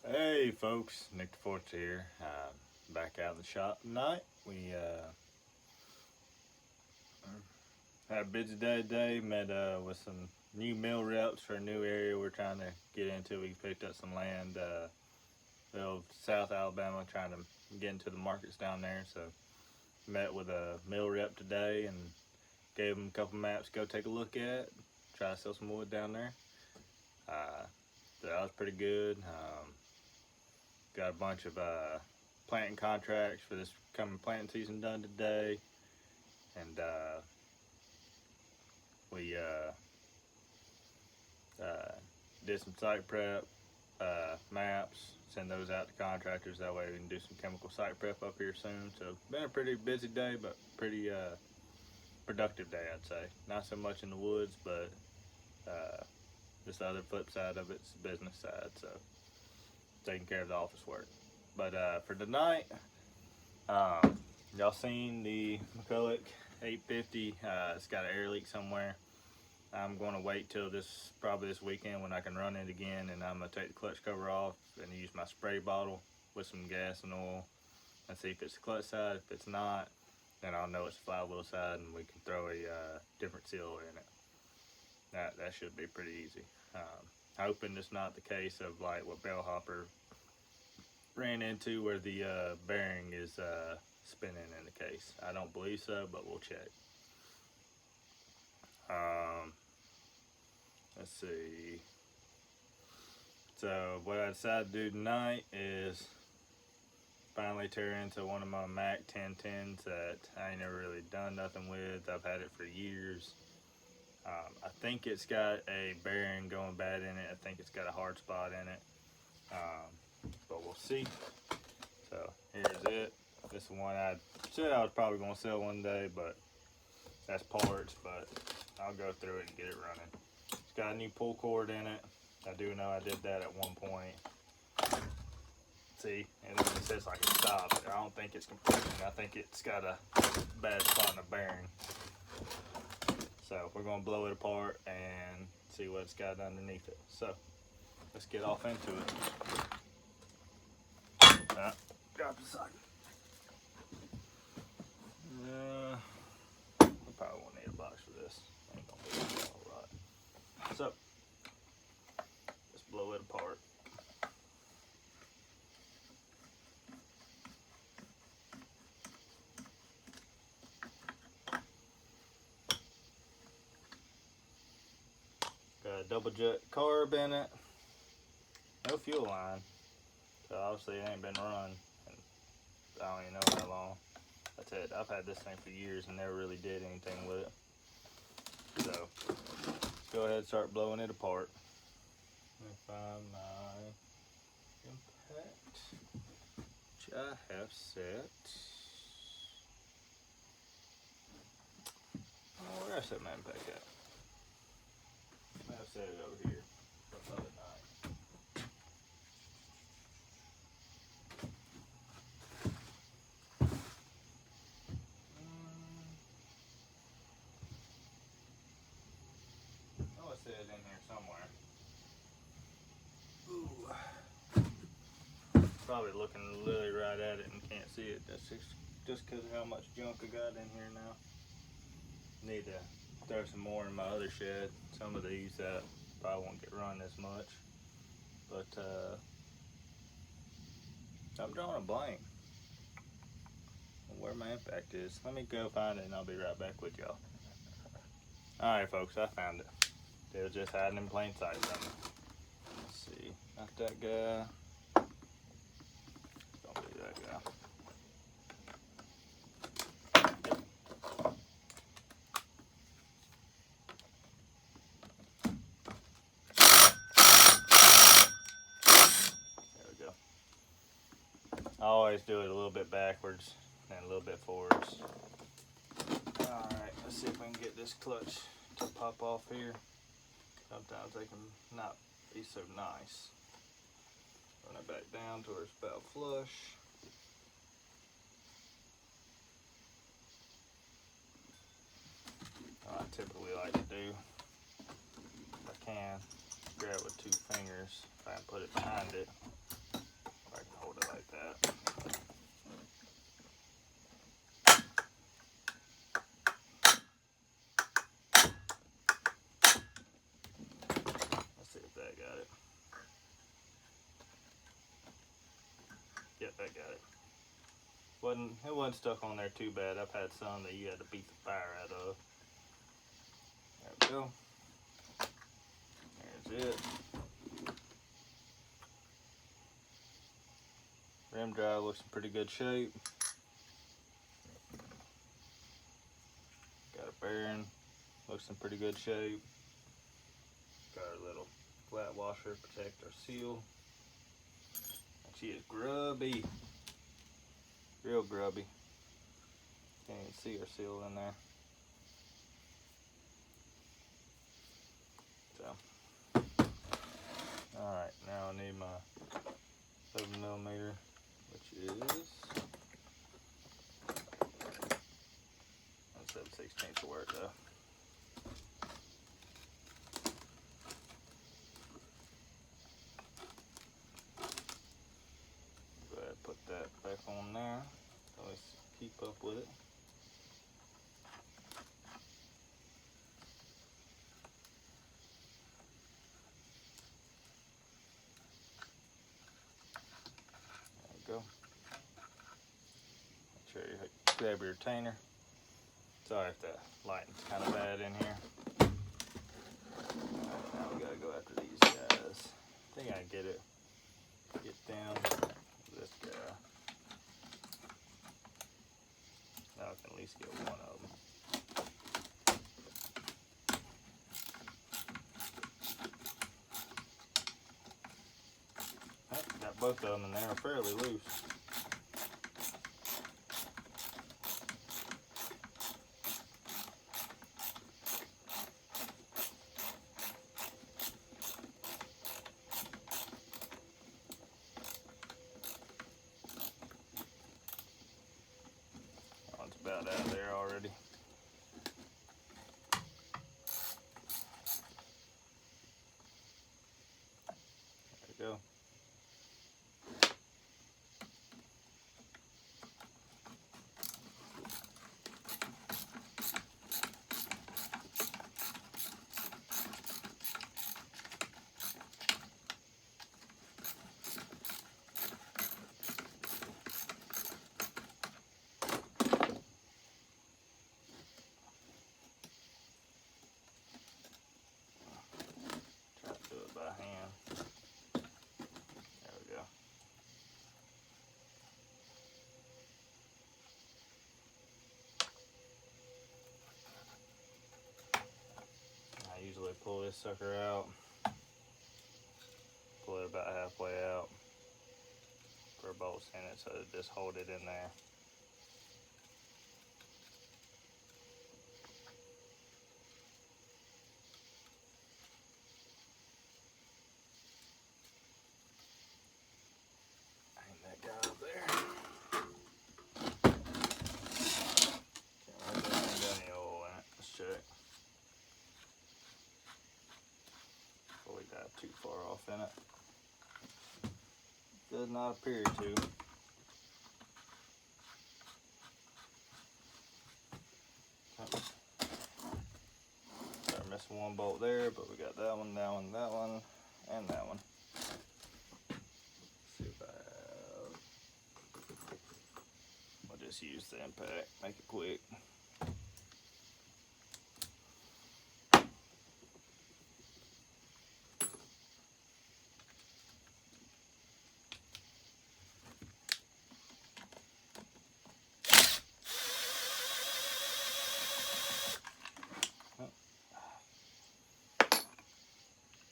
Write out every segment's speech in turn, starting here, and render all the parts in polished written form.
Hey folks, Nick the Fourth here. Back out in the shop tonight. We had a busy day today. Met with some new mill reps for a new area we're trying to get into. We picked up some land, South Alabama, trying to get into the markets down there. So met with a mill rep today and gave him a couple maps to go take a look at. Try to sell some wood down there. So that was pretty good. Got a bunch of planting contracts for this coming planting season done today, and we did some site prep maps, send those out to contractors. That way we can do some chemical site prep up here soon. So been a pretty busy day, but pretty productive day, I'd say. Not so much in the woods, but just the other flip side of it's the business side. So taking care of the office work. But for tonight, y'all seen the Mcculloch 850? It's got an air leak somewhere. I'm going to wait till probably this weekend when I can run it again, and I'm going to take the clutch cover off and use my spray bottle with some gas and oil and see if it's the clutch side. If it's not, then I'll know it's the flywheel side, and we can throw a different seal in it. That should be pretty easy. Hoping it's not the case of like what Bellhopper ran into, where the bearing is spinning in the case. I don't believe so, but we'll check. Let's see. So what I decided to do tonight is finally tear into one of my Mac 1010s that I ain't never really done nothing with. I've had it for years. I think it's got a bearing going bad in it. I think it's got a hard spot in it. But we'll see. So here's it. This is one I said I was probably going to sell one day, but that's parts. But I'll go through it and get it running. It's got a new pull cord in it. I do know I did that at one point. See, and then it says like it stopped. I don't think it's completing. I think it's got a bad spot in the bearing. So we're going to blow it apart and see what it's got underneath it. So let's get off into it. Drop the socket. We probably won't need a box for this. Ain't gonna be all right. So let's blow it apart. Got a double jet carb in it. No fuel line. So obviously it ain't been run. And I don't even know how long. That's it. I've had this thing for years and never really did anything with it. So let's go ahead and start blowing it apart. Let me find my impact, which I have set. Oh, where I set my impact at? I have set it over here from the other night. Oh, I set it in here somewhere. Ooh. Probably looking literally right at it and can't see it. That's just because of how much junk I got in here now. Need to throw some more in my other shed. Some of these probably won't get run as much. But I'm drawing a blank on where my impact is. Let me go find it and I'll be right back with y'all. Alright folks, I found it. It was just hiding in plain sight from me. Let's see. Not that guy. Don't be that guy. There we go. I always do it a little bit backwards and a little bit forwards. Alright, let's see if we can get this clutch to pop off here. Sometimes they can not be so nice. Run it back down to where it's about flush. What I typically like to do, if I can, grab it with 2 fingers, try and put it behind it. that. Let's see if that got it. Yep, that got it. It wasn't stuck on there too bad. I've had some that you had to beat the fire out of. There we go. There's it. Rim drive looks in pretty good shape. Got a bearing, looks in pretty good shape. Got our little flat washer to protect our seal. And she is grubby, real grubby. Can't even see our seal in there. So, all right, now I need my 7mm, which is 7/16 to work though. Go ahead and put that back on there. Always keep up with it. There we go. Make sure you grab your retainer. Sorry if the lighting's kind of bad in here. Alright, now we gotta go after these guys. I think I can get down this guy. Now I can at least get one of them. Got both of them and they're fairly loose. About out there already. There we go. Usually pull this sucker out, pull it about halfway out, put bolts in it so it just hold it in there. Hang that guy up there. Can't remember if there's any oil in it. Let's check. We got too far off in it. Does not appear to. Start missing one bolt there, but we got that one, that one, that one, and that one. Let's see if I have. I'll just use the impact, make it quick.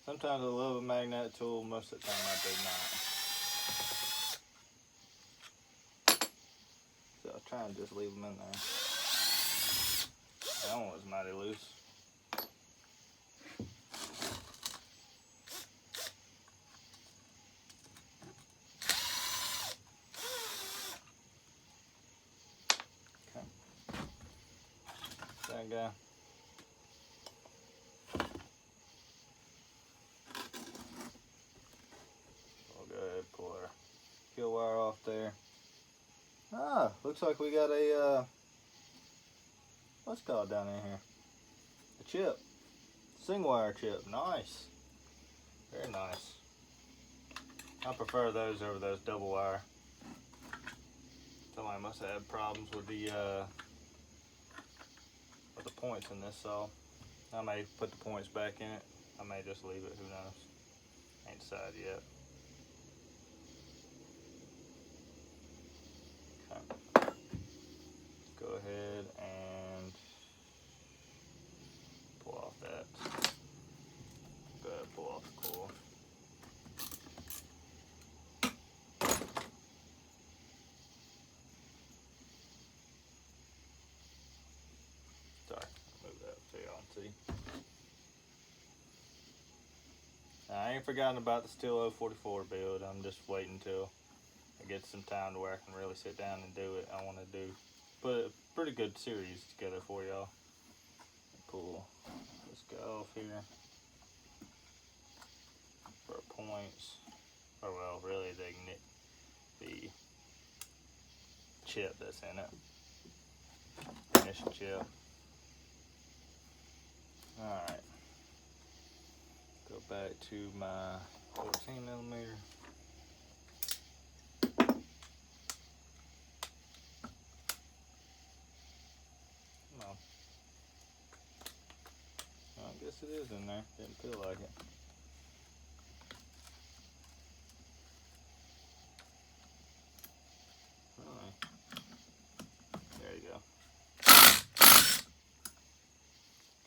Sometimes I love a magnetic tool, most of the time I do not. So I'll try and just leave them in there. That one was mighty loose. Okay. That guy. Kill wire off there. Ah, looks like we got a, what's it called down in here? A chip. Single wire chip. Nice. Very nice. I prefer those over those double wire. Somebody must have had problems with the points in this saw. I may put the points back in it. I may just leave it. Who knows? Ain't decided yet. Okay. Go ahead and pull off that. Go ahead and pull off the coil. Sorry, move that so y'all can see. Now, I ain't forgotten about the Steel 044 build. I'm just waiting till I get some time to where I can really sit down and do it. I want to put a pretty good series together for y'all. Pull this guy off here for points. Or well, really the chip that's in it. Ignition chip. Alright. Go back to my 14mm. Come on. Well, I guess it is in there. Didn't feel like it. There you go.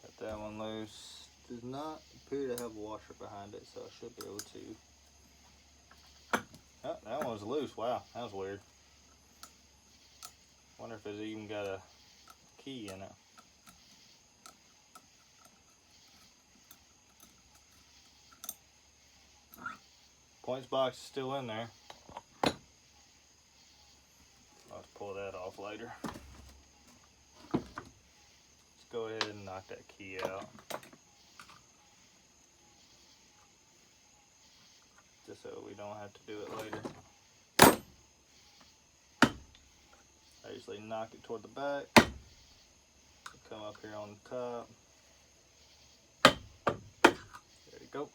Got that one loose. Does not appear to have a washer behind it, so I should be able to. Oh, that one was loose. Wow, that was weird. Wonder if it's even got a key in it. Points box is still in there. I'll just pull that off later. Let's go ahead and knock that key out. Just so we don't have to do it later. I usually knock it toward the back. Come up here on the top. There you go.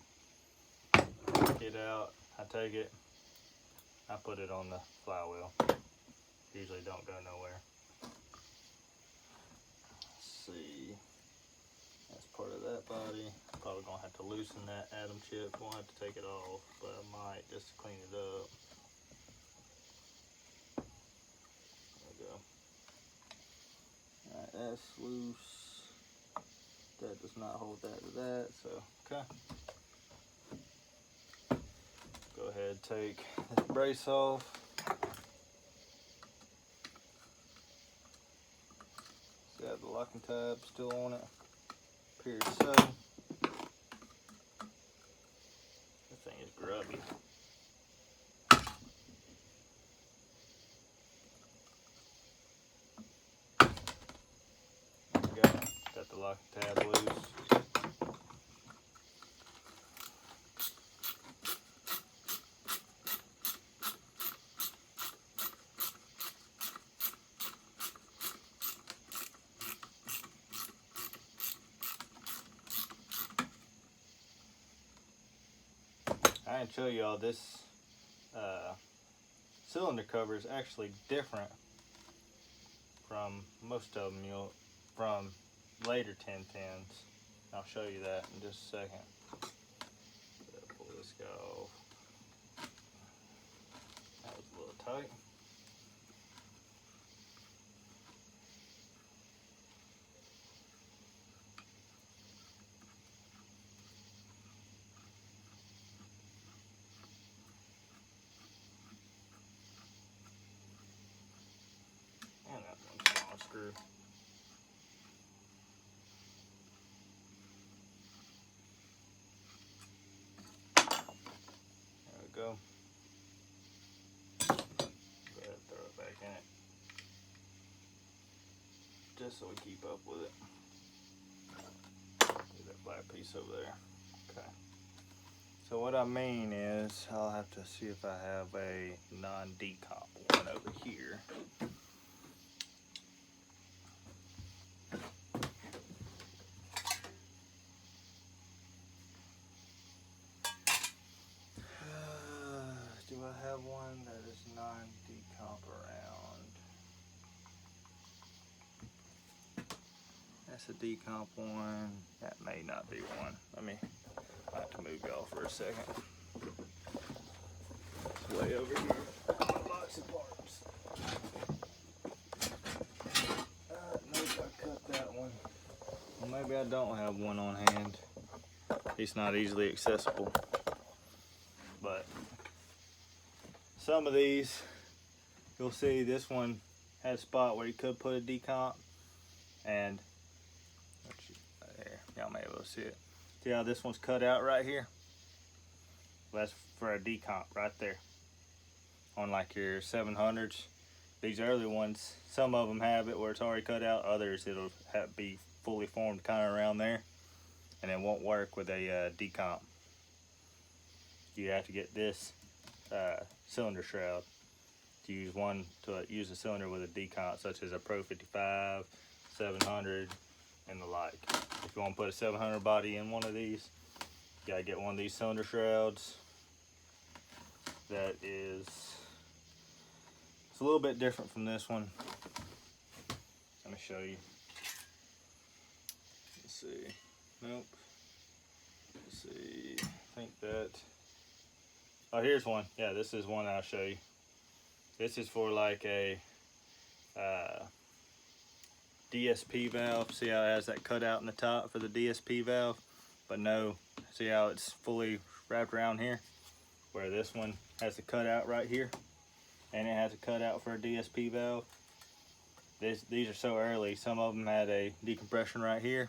Knock it out. I take it. I put it on the flywheel. Usually don't go nowhere. Let's see. That's part of that body. Probably gonna have to loosen that atom chip. Won't have to take it off, but I might just to clean it up. There we go. Alright, that's loose. That does not hold that to that, so okay. Go ahead and take this brace off. See, I have the locking tab still on it. Appears so. This thing is grubby. There we go. Got the locking tab loose. I didn't show y'all this cylinder cover is actually different from most of them from later 1010s. I'll show you that in just a second. Pull this guy off. That was a little tight. And that one's small screw. There we go. Go ahead and throw it back in it. Just so we keep up with it. Leave that black piece over there. Okay. So what I mean is, I'll have to see if I have a non-decomp one over here. Do I have one that is non-decomp around? That's a decomp one. That may not be one. I have to move y'all for a second. It's way over here. Box of parts. Nope, I cut that one. Well, maybe I don't have one on hand. It's not easily accessible. But some of these, you'll see this one has a spot where you could put a decomp, and there, y'all may be able to see it. See how this one's cut out right here? Well, that's for a decomp right there. On like your 700s. These early ones, some of them have it where it's already cut out. Others, it'll be fully formed kind of around there, and it won't work with a decomp. You have to get this cylinder shroud to use a cylinder with a decomp, such as a Pro 55, 700, and the like. If you want to put a 700 body in one of these, you gotta get one of these cylinder shrouds. That is, it's a little bit different from this one. Let me show you. Let's see. Nope. Let's see. I think that. Oh, here's one. Yeah, this is one I'll show you. This is for like a DSP valve. See how it has that cutout in the top for the DSP valve? But no, see how it's fully wrapped around here? Where this one has a cutout right here, and it has a cutout for a DSP valve. These are so early. Some of them had a decompression right here,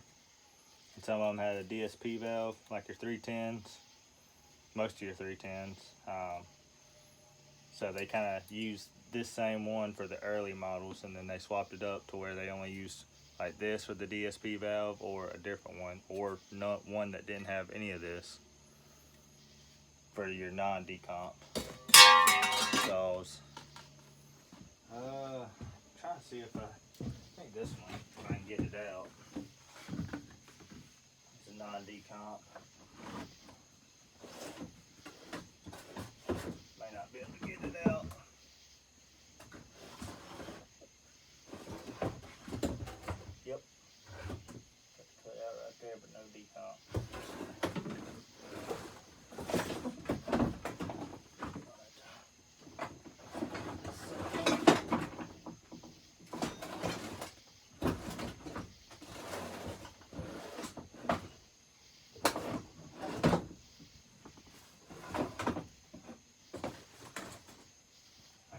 and some of them had a DSP valve, like your 310s. Most of your 310s. So they kind of used this same one for the early models, and then they swapped it up to where they only used like this for the DSP valve, or a different one, or not one that didn't have any of this for your non-decomp saws. Trying to see if I think this one, if I can get it out. It's a non-decomp. May not be able to get it out. Yep. Got the cut out right there, but no decomp.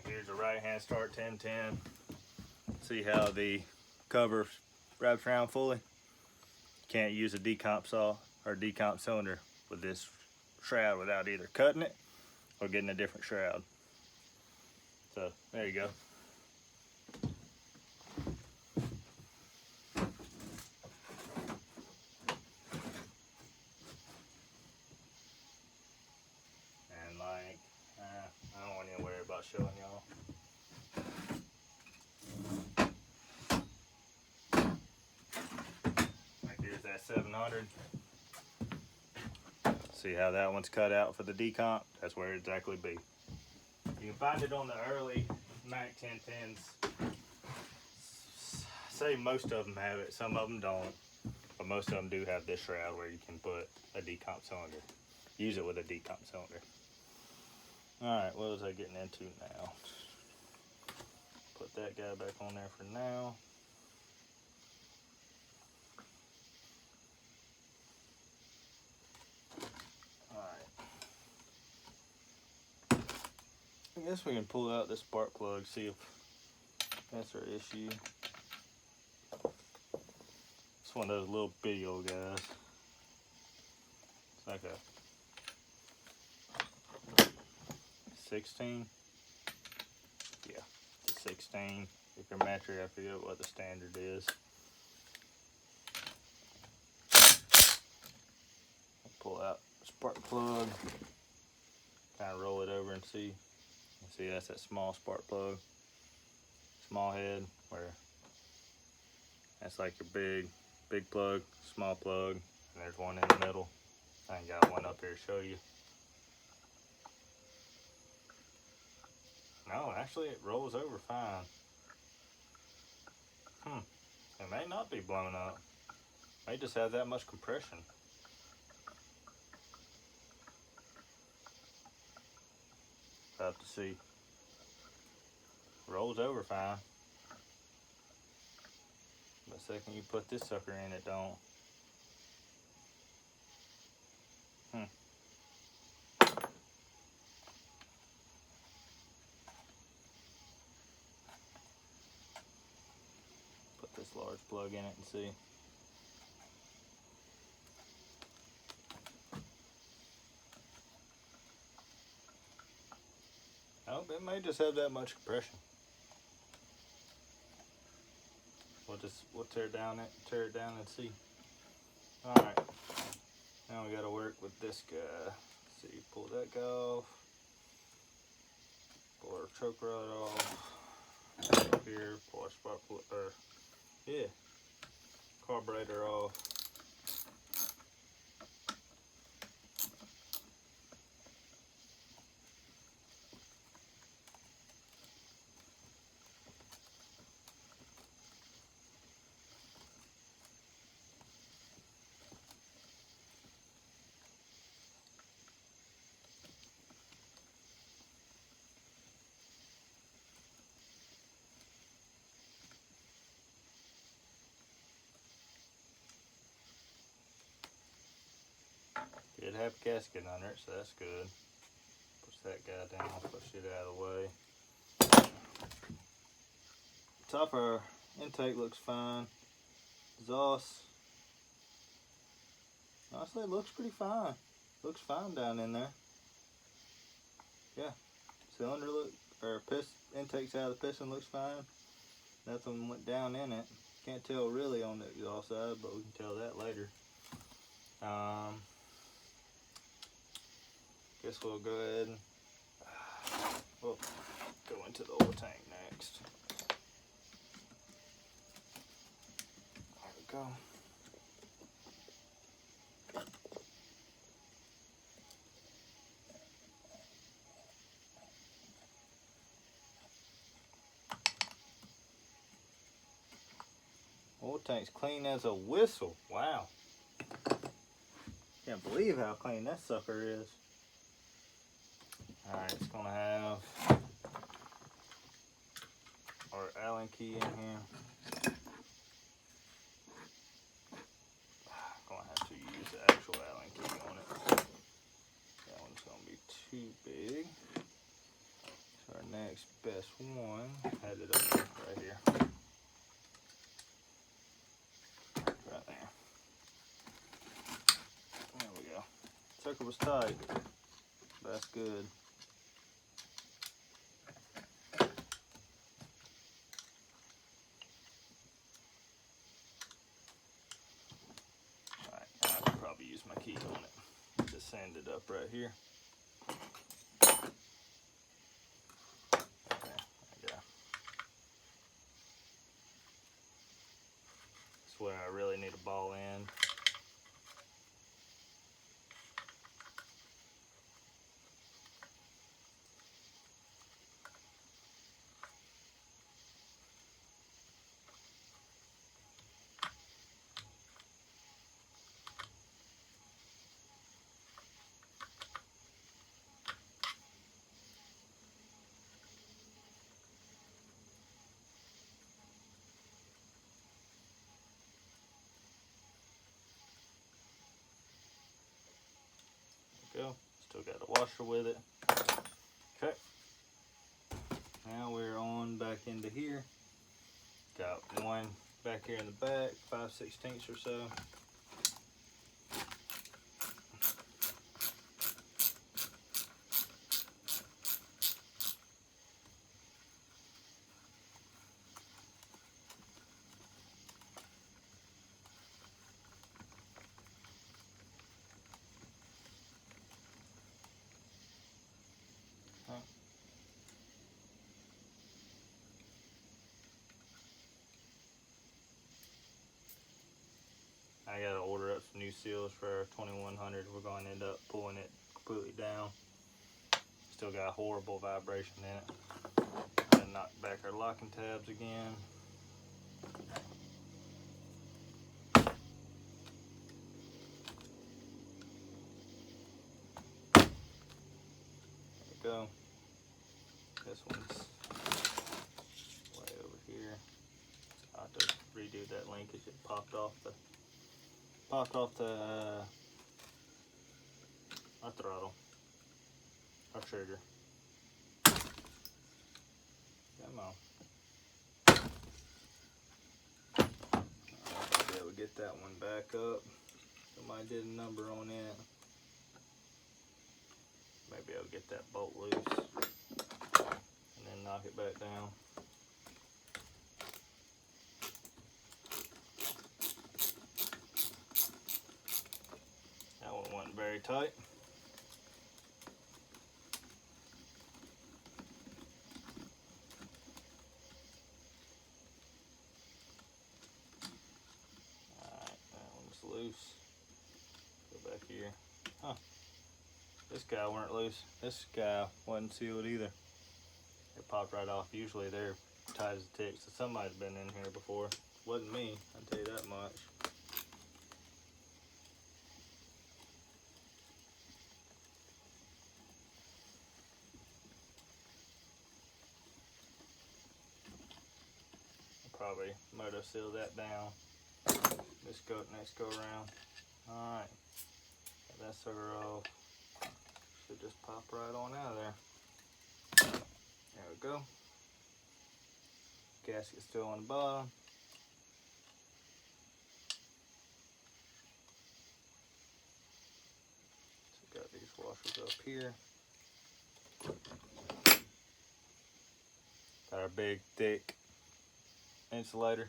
Here's a right hand start 1010. See how the cover wraps around fully? Can't use a decomp saw or decomp cylinder with this shroud without either cutting it or getting a different shroud. So there you go. And like, I don't want to worry about showing y'all. Like here's that 700. See how that one's cut out for the decomp? That's where it exactly be. You can find it on the early Mac 1010s. Say most of them have it, some of them don't. But most of them do have this shroud where you can put a decomp cylinder. Use it with a decomp cylinder. Alright, what was I getting into now? Put that guy back on there for now. Alright. I guess we can pull out this spark plug, see if that's our issue. It's one of those little bitty old guys. It's like a 16. Yeah, it's a 16. If you're metric, I forget what the standard is. I'll pull out the spark plug. plug. Kind of roll it over and see. See, that's that small spark plug. Small head, where that's like your big plug, small plug, and there's one in the middle. I ain't got one up here to show you. No, actually it rolls over fine. It may not be blown up. It may just have that much compression. About to see. Rolls over fine. The second you put this sucker in, it don't. Put this large plug in it and see. Oh, it may just have that much compression. We'll tear it down and see. All right. Now we got to work with this guy. See, pull that guy off. Pull our choke rod off. Up here, pull our spark plug, carburetor off. Did have a gasket under it, so that's good. Push that guy down, push it out of the way. Top of our intake looks fine. Exhaust, honestly, it looks pretty fine. Looks fine down in there. Yeah, cylinder intake's out of the piston looks fine. Nothing went down in it. Can't tell really on the exhaust side, but we can tell that later. Guess we'll go ahead and we'll go into the oil tank next. There we go. Oil tank's clean as a whistle. Wow. Can't believe how clean that sucker is. Alright, it's gonna have our Allen key in here. Gonna have to use the actual Allen key on it. That one's gonna be too big. So our next best one, had it up right here. Right there. There we go. Sucker was tight. That's good. Alright, I can probably use my key on it. Just sand it up right here. Okay, there we go. That's where I really need a ball end. Go. Still got a washer with it. Okay. Now we're on back into here. Got one back here in the back, 5/16 or so. seals for our 2100. We're going to end up pulling it completely down. Still got a horrible vibration in it. And knock back our locking tabs again. There we go. This one's way over here. I have to redo that linkage. It popped off the our throttle, our trigger. Come on. I'll be able to get that one back up. Somebody did a number on it. Maybe I'll get that bolt loose and then knock it back down. That one wasn't very tight. Alright, that one's loose. Go back here. Huh. This guy weren't loose. This guy wasn't sealed either. It popped right off. Usually they're tight as a tick, so somebody's been in here before. Wasn't me, I'll tell you that much. Probably moto seal that down. Next go around. Alright. Got that sucker off. Should just pop right on out of there. There we go. Gasket's still on the bottom. So got these washers up here. Got our big thick insulator.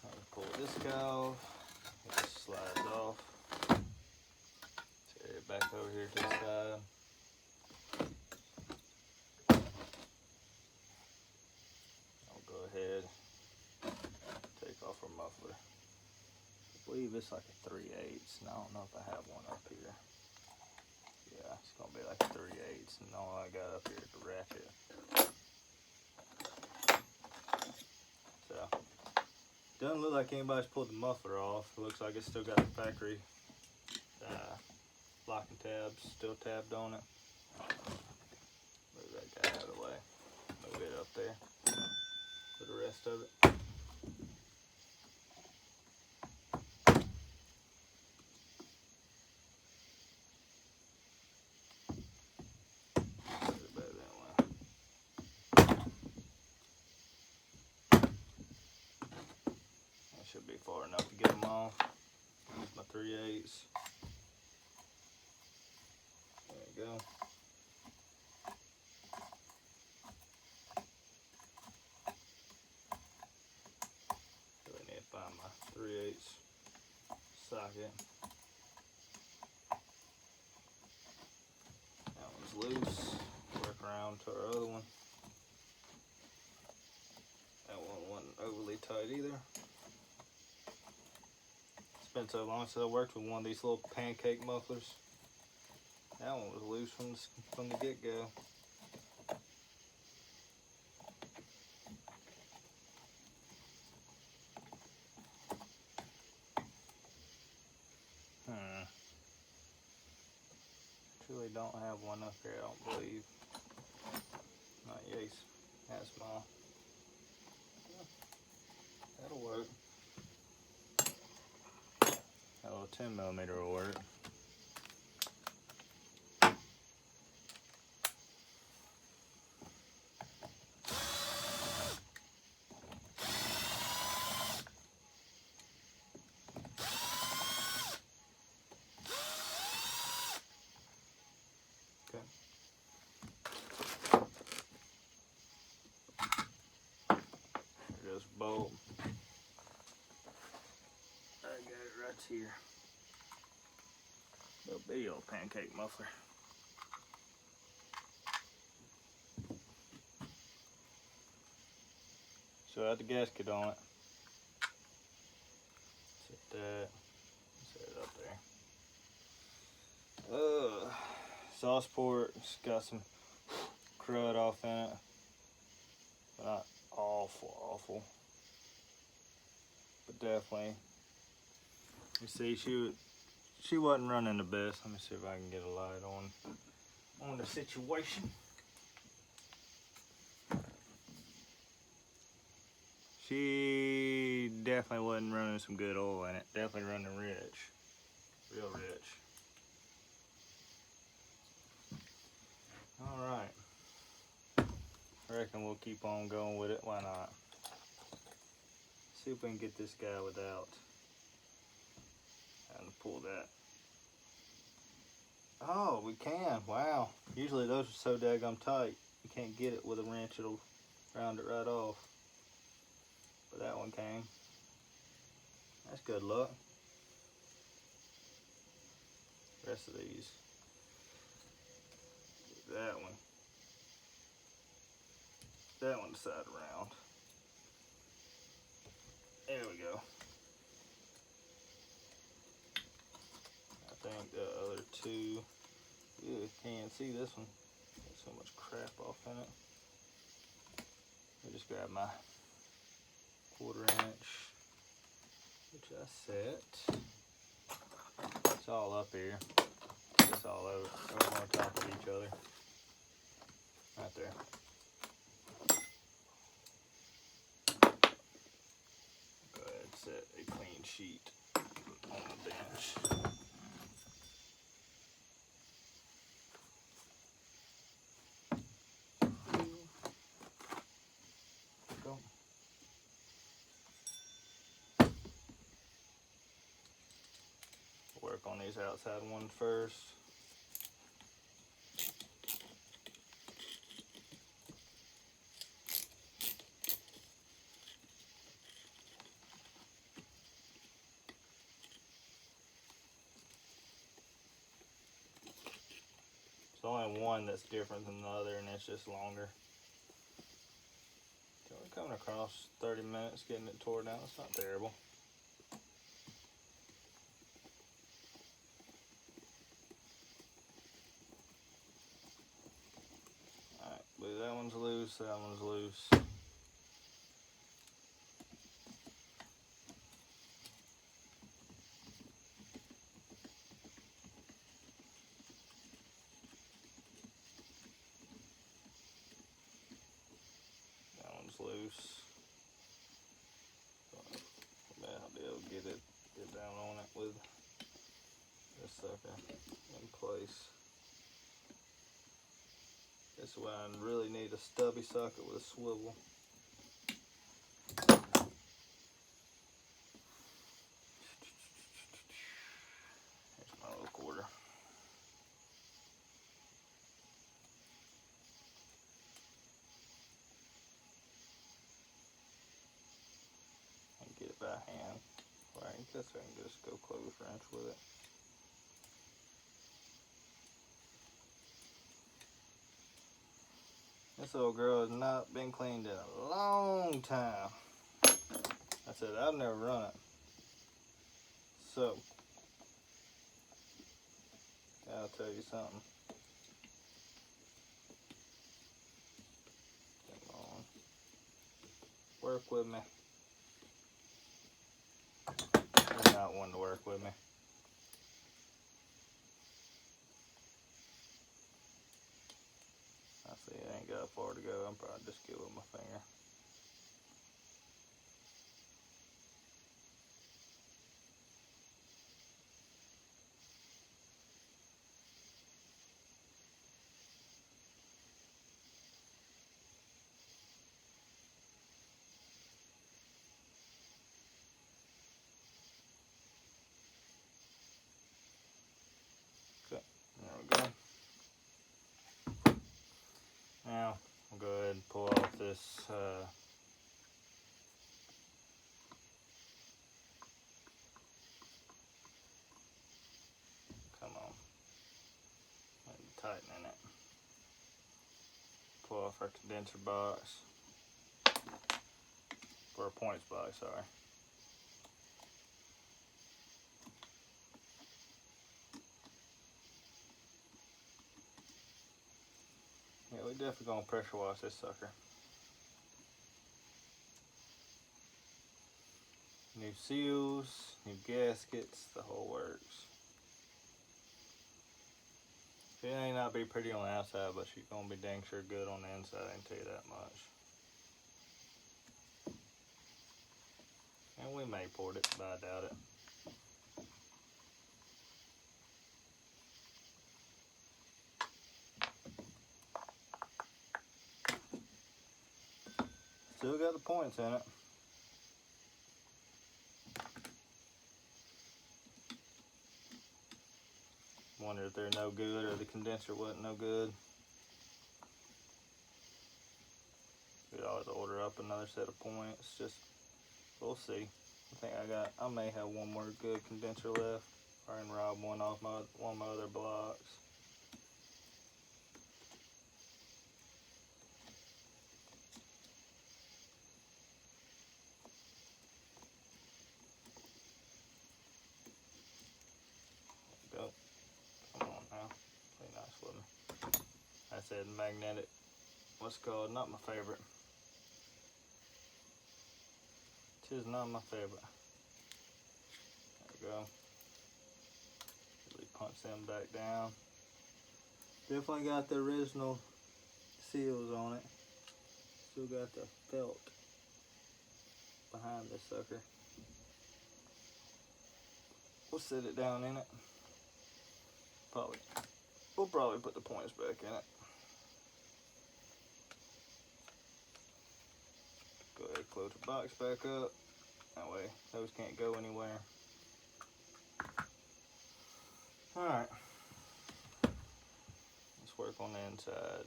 I'll pull this guy off. It just slides off. Tear it back over here to the side. I'll go ahead, take off our muffler. I believe it's like a 3/8, and I don't know if I have one up here. Yeah, it's gonna be like a 3/8, and all I got up here is the ratchet. So, doesn't look like anybody's pulled the muffler off. It looks like it's still got the factory locking tabs still tabbed on it. Move that guy out of the way. Move it up there for the rest of it. Put it back that way. That should be far enough to get them off. Use my 3/8. There we go. So I need to find my 3/8 socket. That one's loose. Work around to our other one. That one wasn't overly tight either. It's been so long since I worked with one of these little pancake mufflers. That one was loose from the get-go. Truly don't have one up here, I don't believe. Not Yace. That's small. That'll work. That little 10mm will work. Bolt. I got it right here. Little bitty old pancake muffler. So I had the gasket on it. that. Set it up there. Sauce port, it's got some crud off in it. But not awful. But definitely, you see, she wasn't running the best. Let me see if I can get a light on the situation. She definitely wasn't running some good oil in it. Definitely running rich, real rich. All right. I reckon we'll keep on going with it. Why not? See if we can get this guy without having to pull that. Oh, we can. Wow. Usually those are so daggum tight. You can't get it with a wrench. It'll round it right off. But that one came. That's good luck. The rest of these. That one. That one side around. There we go. I think the other two. You can't see this one. There's so much crap off in it. I just grab my 1/4 inch, which I set. It's all up here. It's all over on top of each other. Right there. Go ahead and set a clean sheet on the bench. Go. Work on these outside ones first. There's only one that's different than the other, and it's just longer. So we're coming across 30 minutes getting it tore down. It's not terrible. Alright, but that one's loose, that one's loose. Loose. Maybe I'll be able to get down on it with this sucker in place. This is why I really need a stubby socket with a swivel. Here's my little 1/4. Get it by hand. Well, I guess I can just go close wrench with it. This old girl has not been cleaned in a long time. I said I've never run it. So, I'll tell you something. Come on. Work with me. You're not one to work with me. I see it ain't got far to go. I'm probably just give it with my finger. Okay, there we go. Now, I'll go ahead and pull off this come on. And tightening it. Pull off our condenser box. For a points box, sorry. definitely gonna pressure wash this sucker. New seals, new gaskets, the whole works. It may not be pretty on the outside, but she's gonna be dang sure good on the inside, I can tell you that much. And we may port it, but I doubt it. Still got the points in it. Wonder if they're no good or the condenser wasn't no good. We'd always order up another set of points. Just, we'll see. I may have one more good condenser left. Or can rob one off one of my other blocks. Go. Come on now. Play nice with me. I said magnetic. What's it called? Not my favorite. Tis not my favorite. There we go. Really punch them back down. Definitely got the original seals on it. Still got the felt behind this sucker. We'll set it down in it. We'll probably put the points back in it. Go ahead and close the box back up. That way those can't go anywhere. Alright. Let's work on the inside.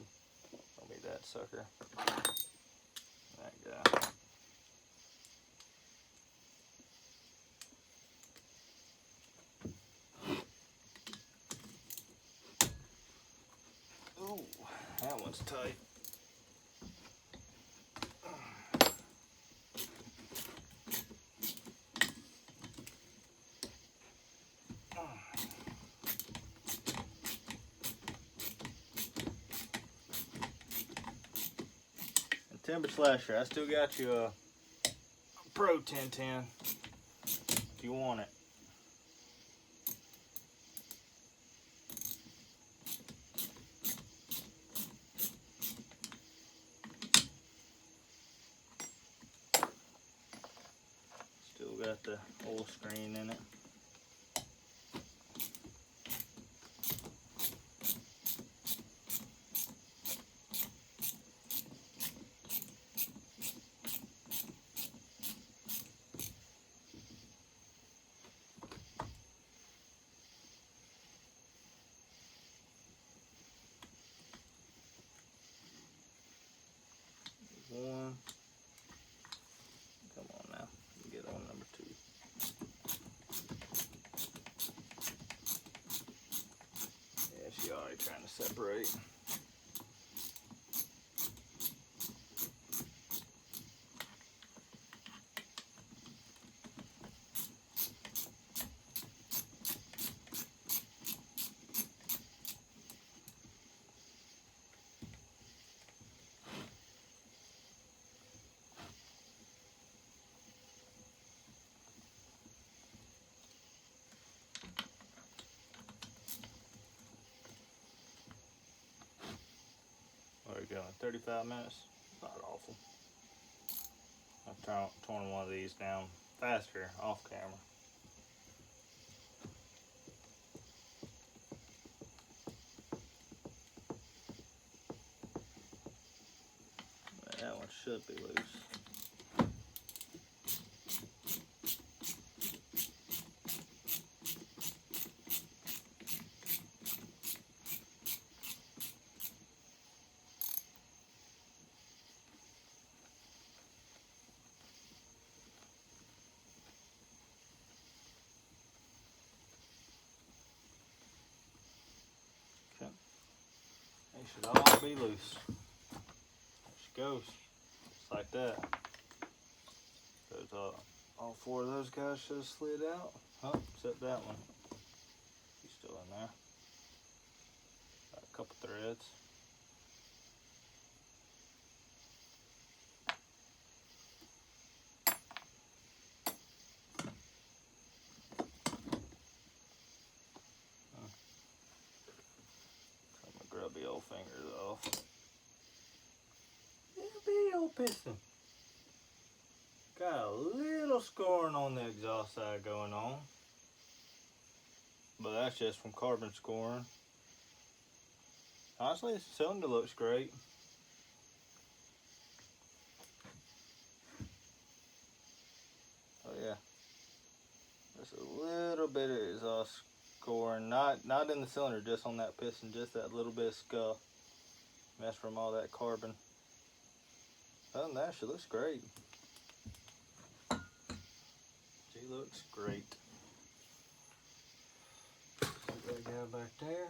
Don't be that sucker. That guy. Ooh, that one's tight. 10-bit slasher. I still got you a Pro 1010 if you want it. Still got the old screen in it. One. Come on now. Get on number 2. Yeah, she already trying to separate. Where we going? 35 minutes? Not awful. I've torn one of these down faster off camera. That one should be loose. They should all be loose. There she goes. Just like that. Goes all 4 of those guys should have slid out. Oh, except that one. He's still in there. Got a couple threads. middle fingers off. Little bitty old piston. Got a little scoring on the exhaust side going on. But that's just from carbon scoring. Honestly, the cylinder looks great. Oh yeah. Just a little bit of exhaust scoring. Not in the cylinder, just on that piston, just that little bit of scuff. That's from all that carbon. Other than that, she looks great. She looks great. Put that guy back there.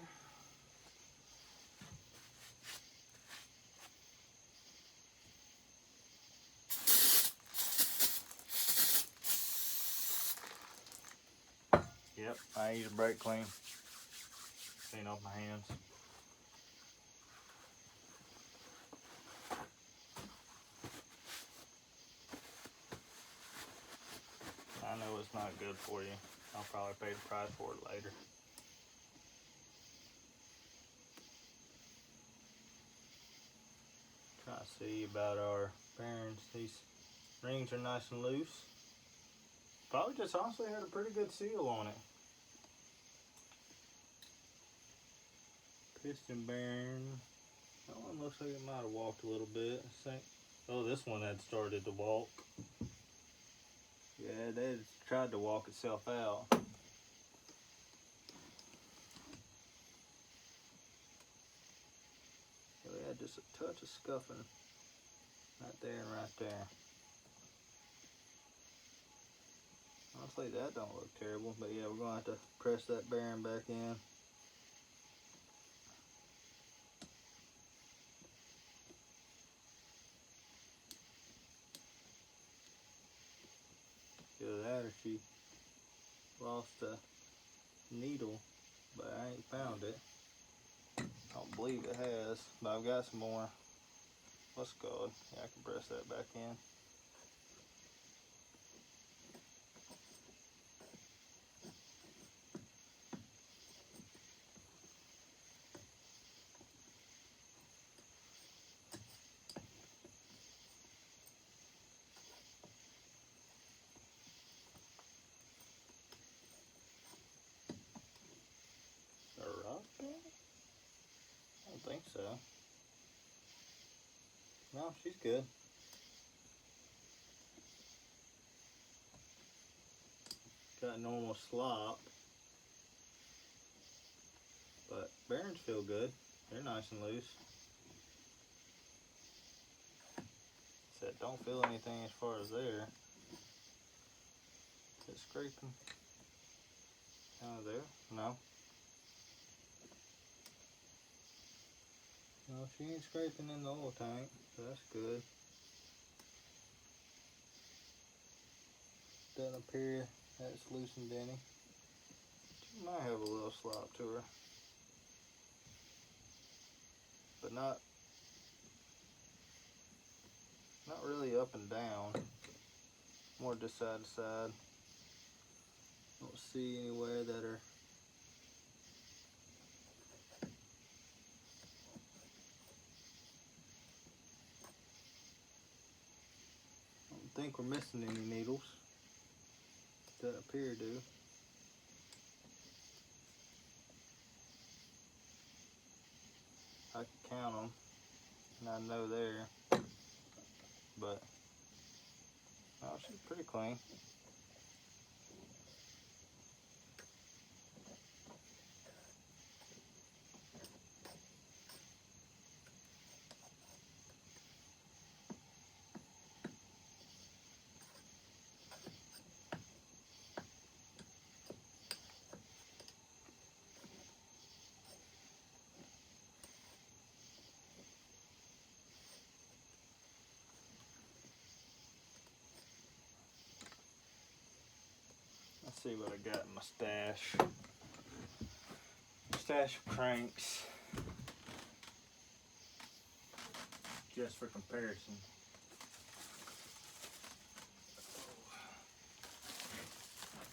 Yep, I use a brake clean off my hands. I know it's not good for you. I'll probably pay the price for it later. Try to see about our bearings. These rings are nice and loose. Probably just honestly had a pretty good seal on it. Piston bearing. That one looks like it might have walked a little bit. Oh, this one had started to walk. Yeah, they tried to walk itself out. So we had just a touch of scuffing right there and right there. Honestly, that don't look terrible, but yeah, we're gonna have to press that bearing back in. Either that or she lost a needle, but I ain't found it. I don't believe it has, but I've got some more. What's it called? Yeah, I can press that back in. A rock band? I don't think so. No, she's good. Got normal slop, but bearings feel good. They're nice and loose. Said don't feel anything as far as there. Is it scraping out of there? No. No, she ain't scraping in the oil tank, so that's good. Doesn't appear that it's loosened any. She might have a little slop to her, but not really up and down. More just side to side. Don't see anywhere that are I don't think we're missing any needles. Doesn't appear to. I can count them, and I know there, but oh, she's pretty clean. Let's see what I got in my stash. Stash of cranks. Just for comparison.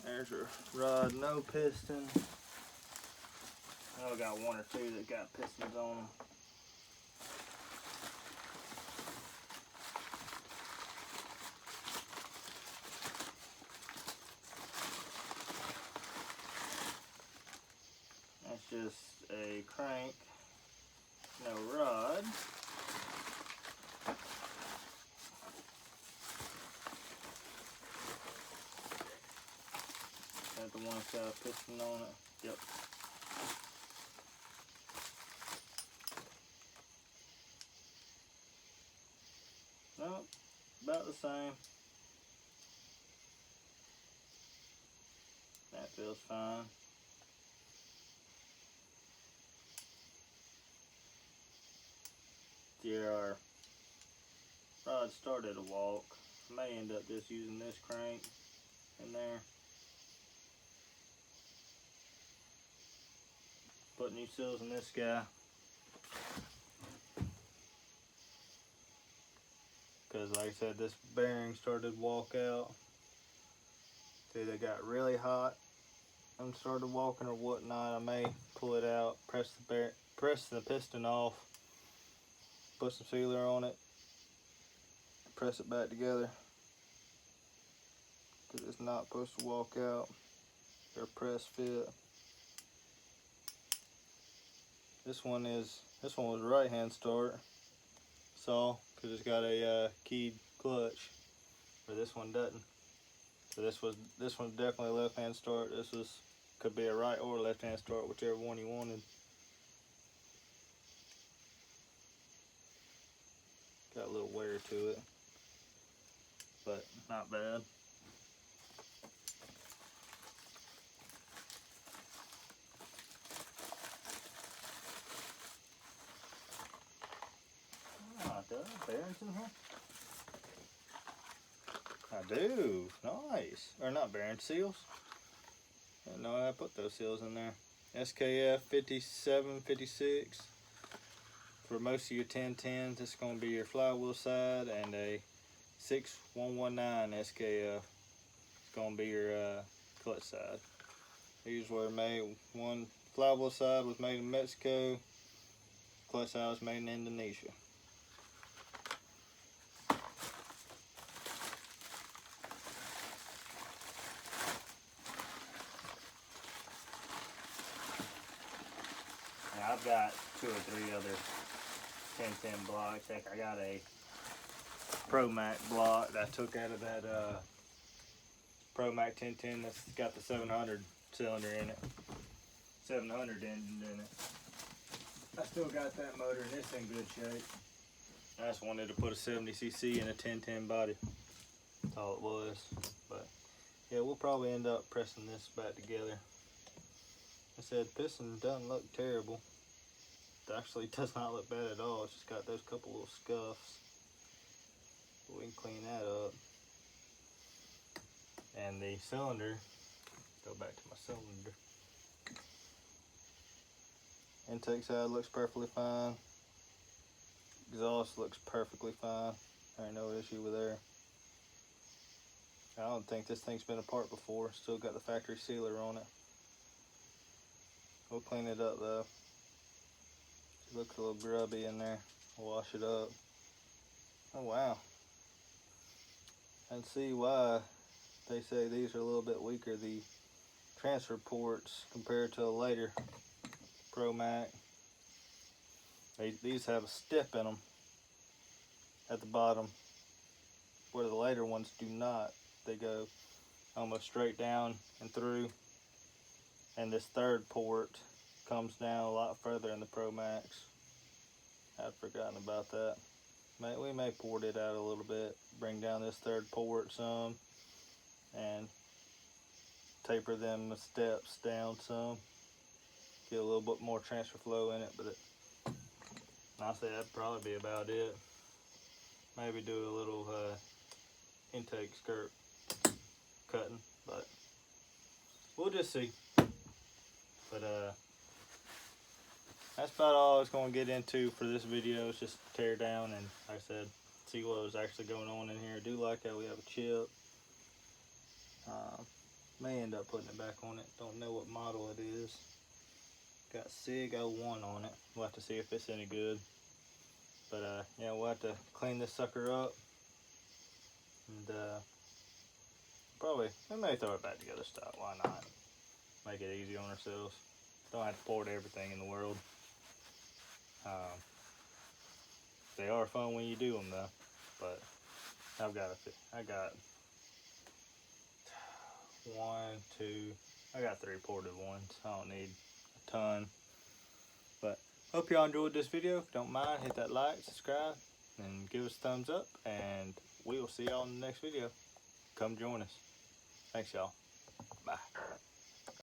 There's her rod, no piston. I know I got one or two that got pistons on them. purchased a crank, no rod. Got the one that's got a piston on it. Yep. Nope, about the same. That feels fine. Here our rod started to walk. I may end up just using this crank in there. Put new seals in this guy. Because like I said, this bearing started to walk out. See, they got really hot and started walking or whatnot. I may pull it out, press the piston off, put some sealer on it, press it back together. Because it's not supposed to walk out or press fit. This one was right hand start. So, because it's got a keyed clutch, but this one doesn't. So this one's definitely a left hand start. Could be a right or left hand start, whichever one you wanted. Got a little wear to it, but not bad. Do I have bearings in here? I do. Nice. Or not bearing seals. I didn't know I put those seals in there. SKF 5756. For most of your 1010s, it's going to be your flywheel side, and a 6119 SKF. It's going to be your clutch side. These were made, one flywheel side was made in Mexico, clutch side was made in Indonesia. I've got 2 or 3 other 1010 blocks. Heck, I got a Mcculloch Mac block that I took out of that Mcculloch Mac 1010 that's got the 700 cylinder in it. 700 engine in it. I still got that motor and it's in good shape. I just wanted to put a 70cc in a 1010 body. That's all it was. But yeah, we'll probably end up pressing this back together. I said, piston doesn't look terrible. It actually does not look bad at all. It's just got those couple little scuffs. But we can clean that up. And the cylinder, go back to my cylinder. Intake side looks perfectly fine. Exhaust looks perfectly fine. There ain't no issue with there. I don't think this thing's been apart before. Still got the factory sealer on it. We'll clean it up though. It looks a little grubby in there. We'll wash it up. Oh wow. And see why they say these are a little bit weaker, the transfer ports, compared to a later Mcculloch Mac. These have a step in them at the bottom, where the later ones do not. They go almost straight down and through. And this third port comes down a lot further in the Mcculloch Macs. I'd forgotten about that. We may port it out a little bit, bring down this third port some, and taper them steps down some. Get a little bit more transfer flow in it, but honestly, that'd probably be about it. Maybe do a little intake skirt cutting, but we'll just see. But that's about all I was going to get into for this video. It's just tear down and, like I said, see what was actually going on in here. I do like how we have a chip. May end up putting it back on it. Don't know what model it is. Got SIG 01 on it. We'll have to see if it's any good. But yeah, we'll have to clean this sucker up. And we may throw it back together stock. Why not? Make it easy on ourselves. Don't have to port everything in the world. They are fun when you do them though. But I got 3 ported ones. I don't need a ton. But hope y'all enjoyed this video. If you don't mind, hit that like, subscribe, and give us a thumbs up. And we will see y'all in the next video. Come join us. Thanks, y'all. Bye.